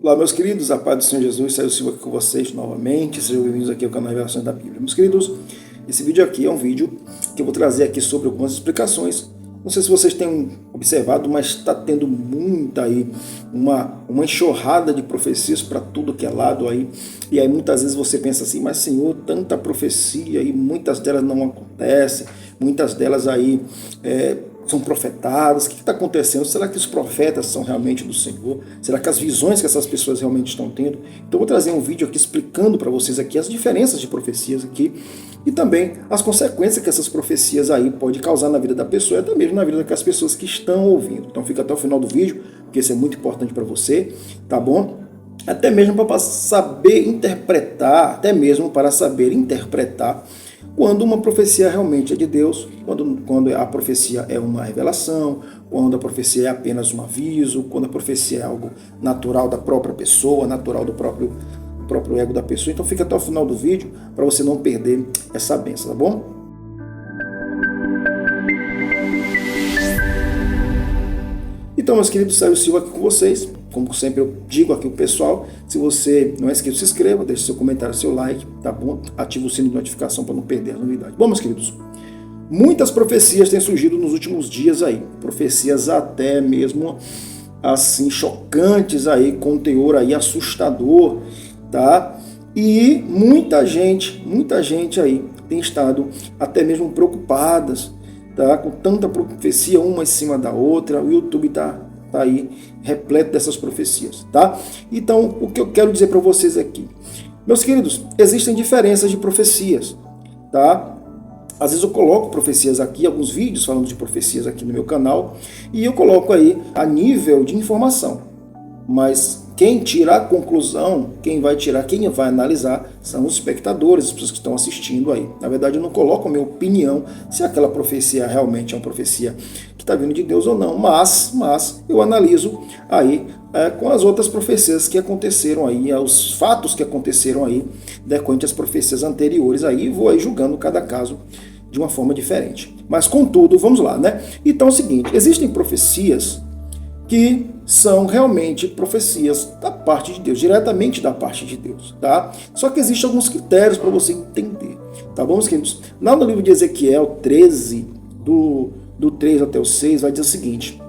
Olá, meus queridos, a paz do Senhor Jesus, Sérgio Silva aqui com vocês novamente. Sejam bem-vindos aqui ao canal Revelações da Bíblia. Meus queridos, esse vídeo aqui é um vídeo que eu vou trazer aqui sobre algumas explicações. Não sei se vocês têm observado, mas está tendo muita aí, uma enxurrada de profecias para tudo que é lado aí. E aí muitas vezes você pensa assim, mas Senhor, tanta profecia e muitas delas não acontecem, muitas delas aí são profetadas. O que está acontecendo? Será que os profetas são realmente do Senhor? Será que as visões que essas pessoas realmente estão tendo? Então eu vou trazer um vídeo aqui explicando para vocês aqui as diferenças de profecias aqui e também as consequências que essas profecias aí podem causar na vida da pessoa e até mesmo na vida das pessoas que estão ouvindo. Então fica até o final do vídeo, porque isso é muito importante para você, tá bom? Até mesmo para saber interpretar, quando uma profecia realmente é de Deus, quando a profecia é uma revelação, quando a profecia é apenas um aviso, quando a profecia é algo natural da própria pessoa, natural do próprio ego da pessoa. Então fica até o final do vídeo para você não perder essa bênção, tá bom? Então, meus queridos, Sérgio Silva aqui com vocês. Como sempre eu digo aqui o pessoal, se você não é inscrito, se inscreva, deixe seu comentário, seu like, tá bom? Ative o sino de notificação para não perder as novidades. Bom, meus queridos, muitas profecias têm surgido nos últimos dias aí, profecias até mesmo assim chocantes aí, com teor aí assustador, tá? E muita gente aí tem estado até mesmo preocupadas, tá? Com tanta profecia uma em cima da outra. O YouTube tá aí repleto dessas profecias, tá? Então, o que eu quero dizer para vocês aqui, meus queridos, existem diferenças de profecias, tá? Às vezes eu coloco profecias aqui, alguns vídeos falando de profecias aqui no meu canal, e eu coloco aí a nível de informação, mas quem tira a conclusão, quem vai analisar, são os espectadores, as pessoas que estão assistindo aí. Na verdade, eu não coloco a minha opinião se aquela profecia realmente é uma profecia que está vindo de Deus ou não, mas eu analiso aí com as outras profecias que aconteceram aí, os fatos que aconteceram aí, decorrente às profecias anteriores aí, e vou aí julgando cada caso de uma forma diferente. Mas, contudo, vamos lá, né? Então é o seguinte, existem profecias que são realmente profecias da parte de Deus, diretamente da parte de Deus, tá? Só que existem alguns critérios para você entender, tá bom, meus queridos? Lá no livro de Ezequiel 13, do 3 até o 6, vai dizer o seguinte,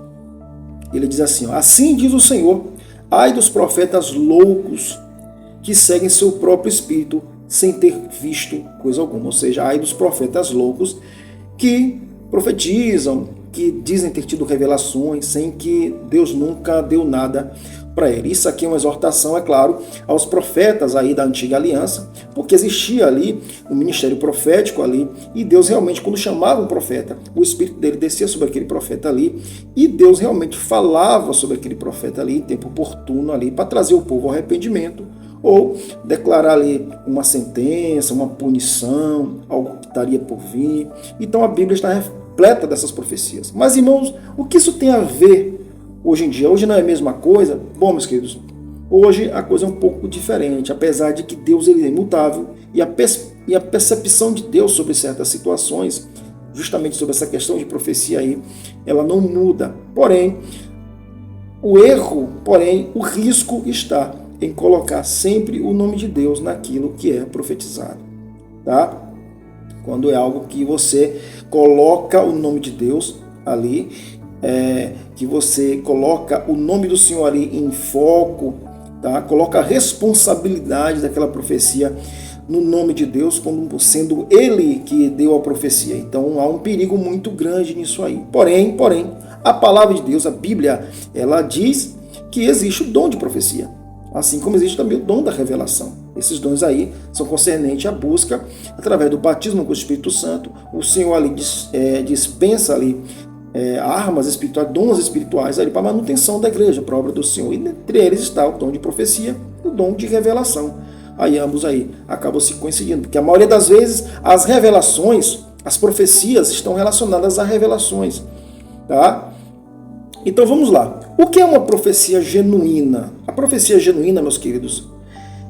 ele diz assim, ó, assim diz o Senhor, ai dos profetas loucos que seguem seu próprio espírito sem ter visto coisa alguma, ou seja, ai dos profetas loucos que profetizam, que dizem ter tido revelações sem que Deus nunca deu nada para ele. Isso aqui é uma exortação, é claro, aos profetas aí da antiga aliança, porque existia ali um ministério profético ali, e Deus realmente, quando chamava um profeta, o espírito dele descia sobre aquele profeta ali, e Deus realmente falava sobre aquele profeta ali em tempo oportuno ali, para trazer o povo ao arrependimento, ou declarar ali uma sentença, uma punição, algo que estaria por vir. Então a Bíblia está repleta dessas profecias. Mas, irmãos, o que isso tem a ver hoje em dia? Hoje não é a mesma coisa? Bom, meus queridos, hoje a coisa é um pouco diferente, apesar de que Deus ele é imutável e a percepção de Deus sobre certas situações, justamente sobre essa questão de profecia aí, ela não muda. Porém, o risco está em colocar sempre o nome de Deus naquilo que é profetizado, tá? Quando é algo que você coloca o nome de Deus ali, que você coloca o nome do Senhor ali em foco, tá? Coloca a responsabilidade daquela profecia no nome de Deus, como sendo Ele que deu a profecia. Então há um perigo muito grande nisso aí. Porém, a palavra de Deus, a Bíblia, ela diz que existe o dom de profecia. Assim como existe também o dom da revelação. Esses dons aí são concernentes à busca, através do batismo com o Espírito Santo. O Senhor ali dispensa ali armas espirituais, dons espirituais ali para a manutenção da igreja, para a obra do Senhor. E entre eles está o dom de profecia e o dom de revelação. Aí ambos aí acabam se coincidindo, porque a maioria das vezes as revelações, as profecias estão relacionadas a revelações, tá? Então vamos lá. O que é uma profecia genuína? A profecia genuína, meus queridos,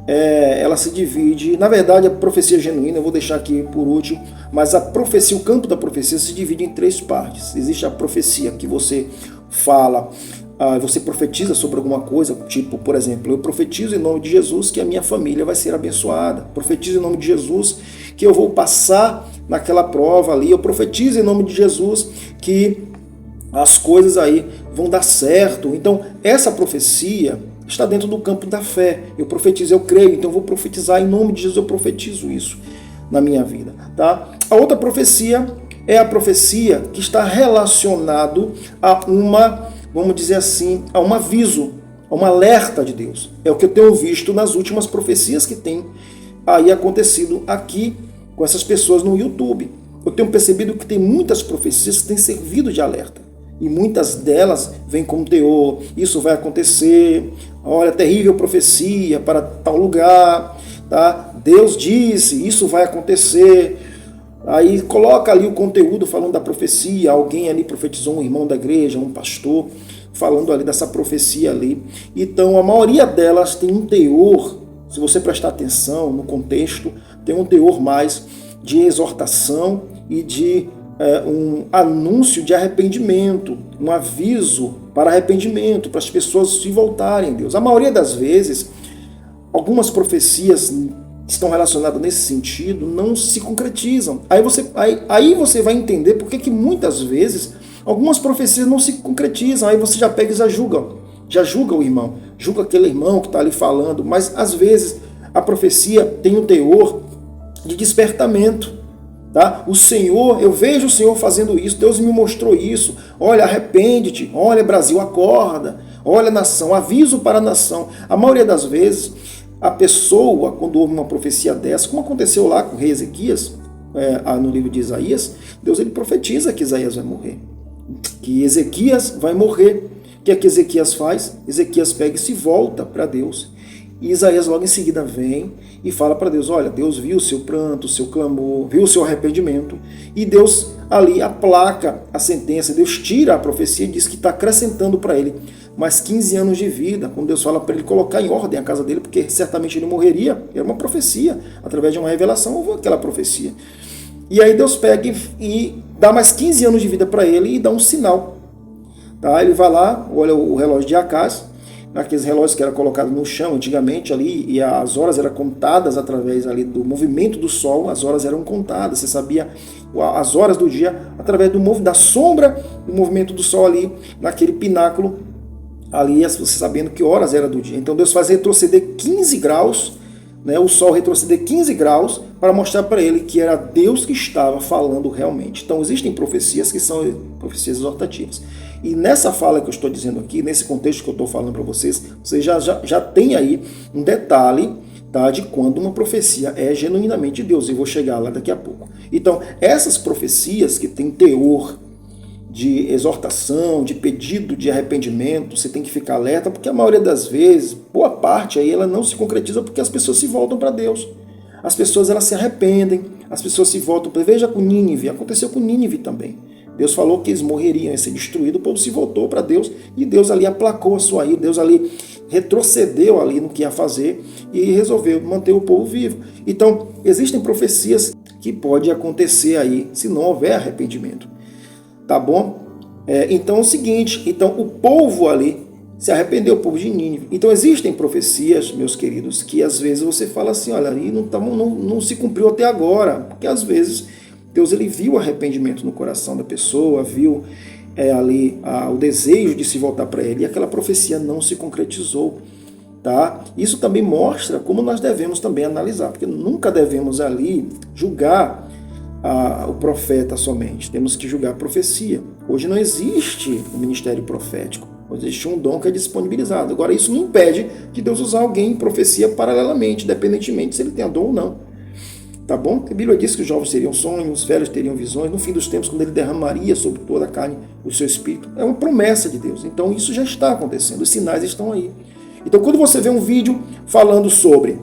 ela se divide, na verdade a profecia genuína, eu vou deixar aqui por último, mas a profecia, o campo da profecia se divide em três partes. Existe a profecia que você fala você profetiza sobre alguma coisa, tipo, por exemplo, eu profetizo em nome de Jesus que a minha família vai ser abençoada, profetizo em nome de Jesus que eu vou passar naquela prova ali, eu profetizo em nome de Jesus que as coisas aí vão dar certo. Então, essa profecia está dentro do campo da fé. Eu profetizo, eu creio, então eu vou profetizar em nome de Jesus, eu profetizo isso na minha vida, tá? A outra profecia é a profecia que está relacionado a vamos dizer assim, a um aviso, a um alerta de Deus. É o que eu tenho visto nas últimas profecias que tem aí acontecido aqui com essas pessoas no YouTube. Eu tenho percebido que tem muitas profecias que têm servido de alerta. E muitas delas vêm com teor, isso vai acontecer, olha, terrível profecia para tal lugar, tá? Deus disse, isso vai acontecer. Aí coloca ali o conteúdo falando da profecia, alguém ali profetizou, um irmão da igreja, um pastor, falando ali dessa profecia ali. Então a maioria delas tem um teor, se você prestar atenção no contexto, tem um teor mais de exortação e de um anúncio de arrependimento, um aviso para arrependimento, para as pessoas se voltarem a Deus. A maioria das vezes, algumas profecias estão relacionadas nesse sentido, não se concretizam. Aí você vai entender por que muitas vezes algumas profecias não se concretizam. Aí você já pega e já julga o irmão, julga aquele irmão que está ali falando, mas às vezes a profecia tem um teor de despertamento. Tá? O Senhor, eu vejo o Senhor fazendo isso, Deus me mostrou isso, olha, arrepende-te, olha, Brasil, acorda, olha, nação, aviso para a nação. A maioria das vezes, a pessoa, quando ouve uma profecia dessa, como aconteceu lá com o rei Ezequias, no livro de Isaías, Deus ele profetiza que Isaías vai morrer, que Ezequias vai morrer. O que é que Ezequias faz? Ezequias pega e se volta para Deus. E Isaías logo em seguida vem e fala para Deus, olha, Deus viu o seu pranto, o seu clamor, viu o seu arrependimento, e Deus ali aplaca a sentença, Deus tira a profecia e diz que está acrescentando para ele mais 15 anos de vida, quando Deus fala para ele colocar em ordem a casa dele, porque certamente ele morreria, era uma profecia, através de uma revelação houve aquela profecia. E aí Deus pega e dá mais 15 anos de vida para ele e dá um sinal. Tá? Ele vai lá, olha o relógio de Acaz, aqueles relógios que eram colocados no chão antigamente ali, e as horas eram contadas através ali do movimento do sol, as horas eram contadas, você sabia as horas do dia através da sombra do movimento do sol ali, naquele pináculo, ali você sabendo que horas era do dia. Então Deus faz retroceder 15 graus, né, o sol retroceder 15 graus, para mostrar para ele que era Deus que estava falando realmente. Então existem profecias que são profecias exortativas. E nessa fala que eu estou dizendo aqui, nesse contexto que eu estou falando para vocês, você já tem aí um detalhe, tá, de quando uma profecia é genuinamente de Deus. E vou chegar lá daqui a pouco. Então, essas profecias que têm teor de exortação, de pedido de arrependimento, você tem que ficar alerta, porque a maioria das vezes, boa parte aí, ela não se concretiza porque as pessoas se voltam para Deus. As pessoas elas se arrependem, as pessoas se voltam para... Veja com Nínive, aconteceu com Nínive também. Deus falou que eles morreriam, iam ser destruídos, o povo se voltou para Deus e Deus ali aplacou a sua ira, Deus ali retrocedeu ali no que ia fazer e resolveu manter o povo vivo. Então, existem profecias que pode acontecer aí se não houver arrependimento. Tá bom? Então é o seguinte, então o povo ali se arrependeu, o povo de Nínive. Então existem profecias, meus queridos, que às vezes você fala assim, olha, ali não se cumpriu até agora, porque às vezes Deus ele viu o arrependimento no coração da pessoa, viu ali o desejo de se voltar para ele, e aquela profecia não se concretizou. Tá? Isso também mostra como nós devemos também analisar, porque nunca devemos ali julgar o profeta somente, temos que julgar a profecia. Hoje não existe o ministério profético, hoje existe um dom que é disponibilizado. Agora isso não impede de Deus usar alguém em profecia paralelamente, independentemente se ele tem a dom ou não. Tá bom? A Bíblia diz que os jovens teriam sonhos, os velhos teriam visões, no fim dos tempos, quando ele derramaria sobre toda a carne o seu espírito. É uma promessa de Deus. Então isso já está acontecendo, os sinais estão aí. Então quando você vê um vídeo falando sobre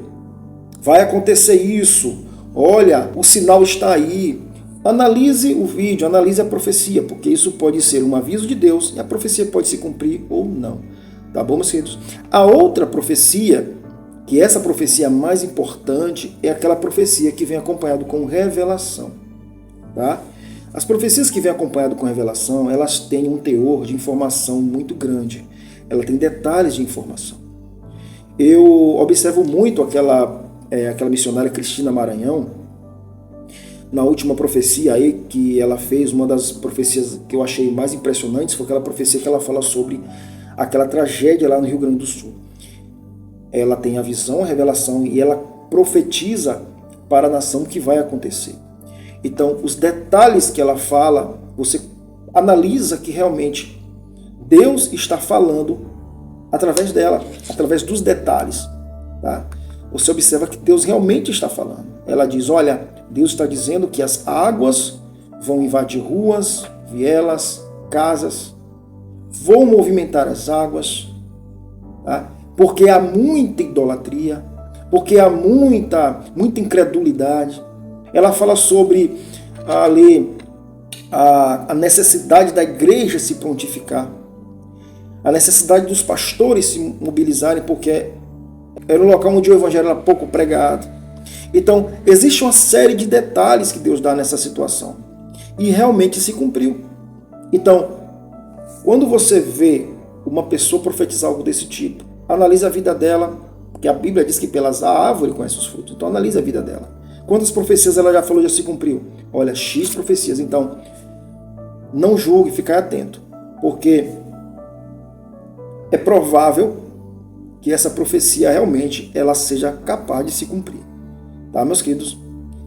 vai acontecer isso, olha, o sinal está aí, analise o vídeo, analise a profecia, porque isso pode ser um aviso de Deus e a profecia pode se cumprir ou não. Tá bom, meus queridos? A outra profecia, que essa profecia mais importante, é aquela profecia que vem acompanhado com revelação. Tá? As profecias que vêm acompanhado com revelação, elas têm um teor de informação muito grande. ela tem detalhes de informação. Eu observo muito aquela missionária Cristina Maranhão, na última profecia aí que ela fez, uma das profecias que eu achei mais impressionantes foi aquela profecia que ela fala sobre aquela tragédia lá no Rio Grande do Sul. Ela tem a visão, a revelação e ela profetiza para a nação o que vai acontecer. Então, os detalhes que ela fala, você analisa que realmente Deus está falando através dela, através dos detalhes. Tá? Você observa que Deus realmente está falando. Ela diz, olha, Deus está dizendo que as águas vão invadir ruas, vielas, casas, vão movimentar as águas, tá? Porque há muita idolatria, porque há muita incredulidade. Ela fala sobre a necessidade da igreja se prontificar, a necessidade dos pastores se mobilizarem, porque era um local onde o evangelho era pouco pregado. Então, existe uma série de detalhes que Deus dá nessa situação. E realmente se cumpriu. Então, quando você vê uma pessoa profetizar algo desse tipo, analise a vida dela, porque a Bíblia diz que pelas árvores conhece os frutos. Então, analise a vida dela. Quantas profecias ela já falou, já se cumpriu? Olha, X profecias. Então, não julgue, fique atento. Porque é provável que essa profecia realmente ela seja capaz de se cumprir. Tá, meus queridos?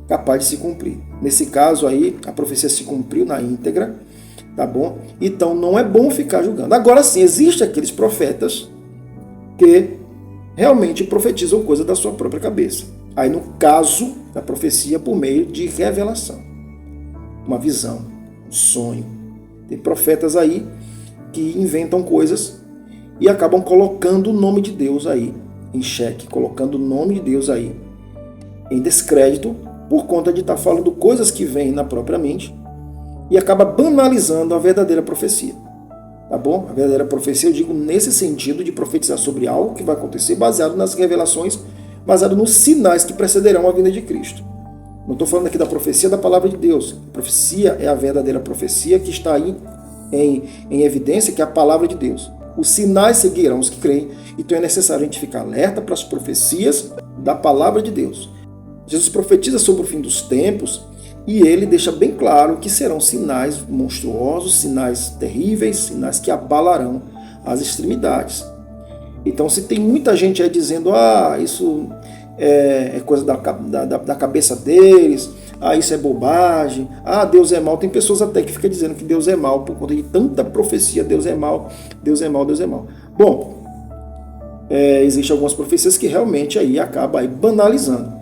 Capaz de se cumprir. Nesse caso aí, a profecia se cumpriu na íntegra, tá bom? Então não é bom ficar julgando. Agora sim, existem aqueles profetas que realmente profetizam coisa da sua própria cabeça. Aí no caso da profecia por meio de revelação, uma visão, um sonho. Tem profetas aí que inventam coisas e acabam colocando o nome de Deus aí em xeque, colocando o nome de Deus aí em descrédito por conta de estar falando coisas que vêm na própria mente e acaba banalizando a verdadeira profecia. Tá bom? A verdadeira profecia eu digo nesse sentido de profetizar sobre algo que vai acontecer baseado nas revelações, baseado nos sinais que precederão a vinda de Cristo. Não estou falando aqui da profecia da palavra de Deus. A profecia é a verdadeira profecia que está aí em evidência, que é a palavra de Deus. Os sinais seguirão os que creem, então é necessário a gente ficar alerta para as profecias da palavra de Deus. Jesus profetiza sobre o fim dos tempos e ele deixa bem claro que serão sinais monstruosos, sinais terríveis, sinais que abalarão as extremidades. Então, se tem muita gente aí dizendo isso é coisa da cabeça deles, isso é bobagem, Deus é mau, tem pessoas até que ficam dizendo que Deus é mau por conta de tanta profecia, Deus é mau, Deus é mau, Deus é mau. Bom, existem algumas profecias que realmente aí acabam aí banalizando,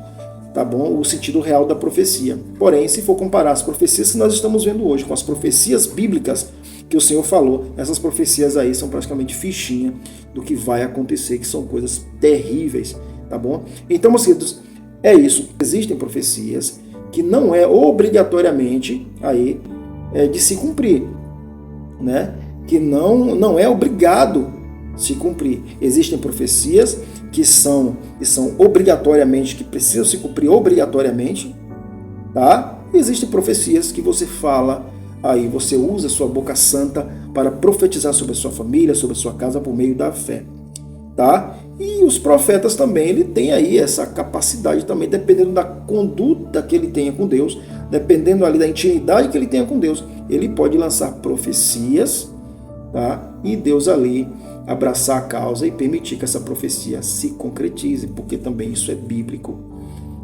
tá bom? O sentido real da profecia. Porém, se for comparar as profecias que nós estamos vendo hoje com as profecias bíblicas que o Senhor falou, essas profecias aí são praticamente fichinha do que vai acontecer, que são coisas terríveis, tá bom? Então, meus queridos, é isso. Existem profecias que não é obrigatoriamente aí de se cumprir, né? Que não é obrigado se cumprir. Existem profecias que são obrigatoriamente, que precisam se cumprir obrigatoriamente, tá? Existem profecias que você fala aí, você usa a sua boca santa para profetizar sobre a sua família, sobre a sua casa por meio da fé, tá? E os profetas também, ele tem aí essa capacidade também, dependendo da conduta que ele tenha com Deus, dependendo ali da intimidade que ele tenha com Deus, ele pode lançar profecias, tá? E Deus ali abraçar a causa e permitir que essa profecia se concretize, porque também isso é bíblico.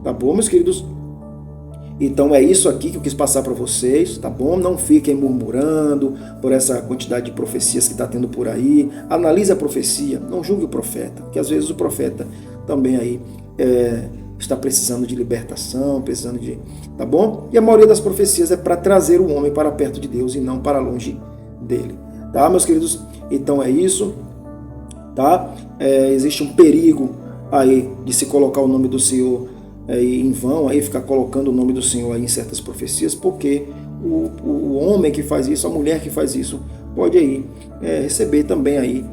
Tá bom, meus queridos? Então é isso aqui que eu quis passar para vocês, tá bom? Não fiquem murmurando por essa quantidade de profecias que está tendo por aí. Analise a profecia, não julgue o profeta, porque às vezes o profeta também aí está precisando de libertação, precisando de... Tá bom? E a maioria das profecias é para trazer o homem para perto de Deus e não para longe dele. Tá, meus queridos? Então é isso. Tá? Existe um perigo aí de se colocar o nome do Senhor em vão, aí ficar colocando o nome do Senhor aí em certas profecias, porque o homem que faz isso, a mulher que faz isso, pode aí receber também aí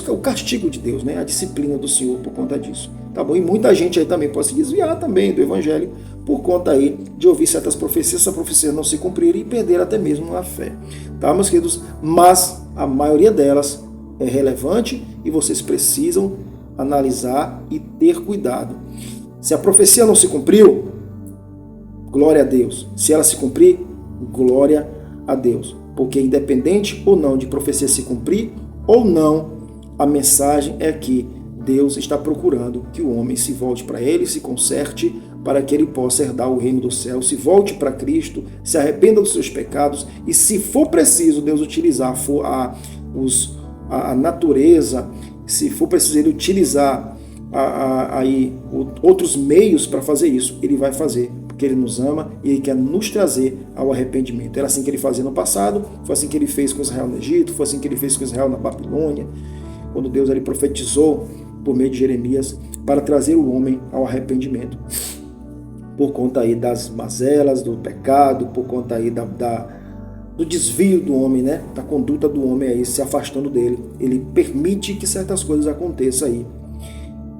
o castigo de Deus, né? A disciplina do Senhor por conta disso. Tá bom? E muita gente aí também pode se desviar também do Evangelho por conta aí de ouvir certas profecias, essa profecia não se cumprir e perder até mesmo a fé. Tá, meus queridos? Mas a maioria delas é relevante e vocês precisam analisar e ter cuidado. Se a profecia não se cumpriu, glória a Deus. Se ela se cumprir, glória a Deus. Porque independente ou não de profecia se cumprir ou não, a mensagem é que Deus está procurando que o homem se volte para ele, se conserte, para que ele possa herdar o reino do céu, se volte para Cristo, se arrependa dos seus pecados e, se for preciso, Deus utilizar a natureza, se for preciso ele utilizar outros meios para fazer isso, ele vai fazer, porque ele nos ama e ele quer nos trazer ao arrependimento. Era assim que ele fazia no passado, foi assim que ele fez com Israel no Egito, foi assim que ele fez com Israel na Babilônia, quando Deus ele profetizou por meio de Jeremias para trazer o homem ao arrependimento, por conta aí das mazelas, do pecado, por conta aí do desvio do homem, né? Da conduta do homem aí se afastando dele. Ele permite que certas coisas aconteçam aí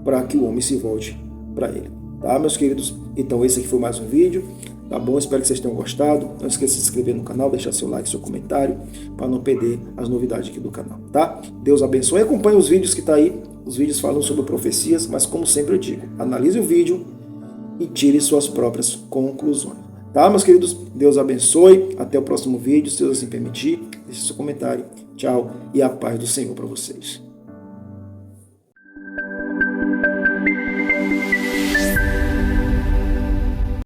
para que o homem se volte para ele. Tá, meus queridos? Então esse aqui foi mais um vídeo, tá bom? Espero que vocês tenham gostado. Não esqueça de se inscrever no canal, deixar seu like, seu comentário, para não perder as novidades aqui do canal, tá? Deus abençoe. Acompanhe os vídeos que tá aí. Os vídeos falam sobre profecias, mas como sempre eu digo, analise o vídeo e tire suas próprias conclusões. Tá, meus queridos? Deus abençoe. Até o próximo vídeo, se Deus assim permitir. Deixe seu comentário. Tchau e a paz do Senhor para vocês.